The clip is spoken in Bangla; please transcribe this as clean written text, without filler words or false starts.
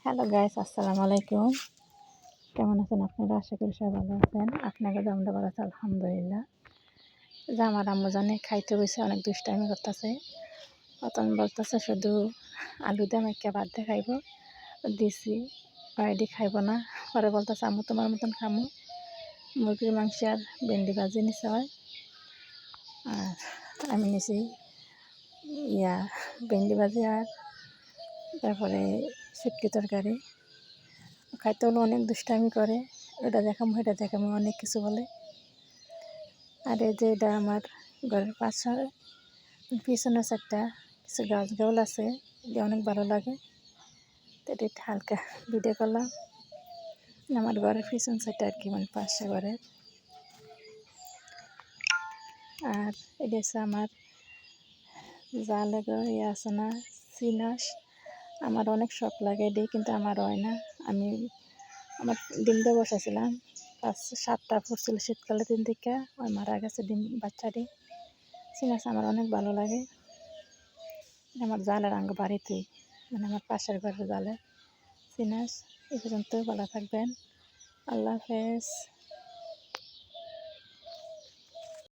হ্যালো গাইস, আসসালামু আলাইকুম। কেমন আছেন আপনারা? আশা করি সবাই ভালো আছেন। আপনাদের আমরা ভালো আছি আলহামদুলিল্লাহ। যে আমার আম্মু জানে খাইতে বসে অনেক দুষ্টামি করতেছে। প্রথম বলতেছে শুধু আলু দিয়ে মাইকা ভাত দিয়ে খাইব, দিছি এডি খাইব না। পরে বলতেছে আম্মু তোমার মতন খামু, মুরগির মাংস আর ভেন্ডি ভাজি নিছে হয়, আর আমি নিছি ভেন্ডি ভাজি আর তারপরে শুটকি তরকারি। খাইতে হলে অনেক দুষ্টামি করে, এটা দেখামো এটা দেখামো অনেক কিছু বলে। আর এই যে এটা আমার ঘরের পাশে পিছনে একটা কিছু গাছ গাউল আছে, এটা অনেক ভালো লাগে। তো এটা একটু হালকা ভিডিও করলাম। আমার ঘরের পিছন সাইডটা আর কি, মানে পাশে ঘরের। আর এটা হচ্ছে আমার জালে ইয়ে আছে না, চিনাস। আমার অনেক শখ লাগে এটি, কিন্তু আমার হয় না। আমার ডিম দিয়ে বসাছিলাম, 5-7টা পড়ছিল শীতকালে, 3 থেকে ওই মারা গেছে ডিম বাচ্চাটি। চিনাস আমার অনেক ভালো লাগে। আমার জালের আঙ্গ বাড়িতেই, মানে আমার পাশের ঘরের জালে চিনাস। এই পর্যন্ত ভালো থাকবেন, আল্লাহ হাফেজ।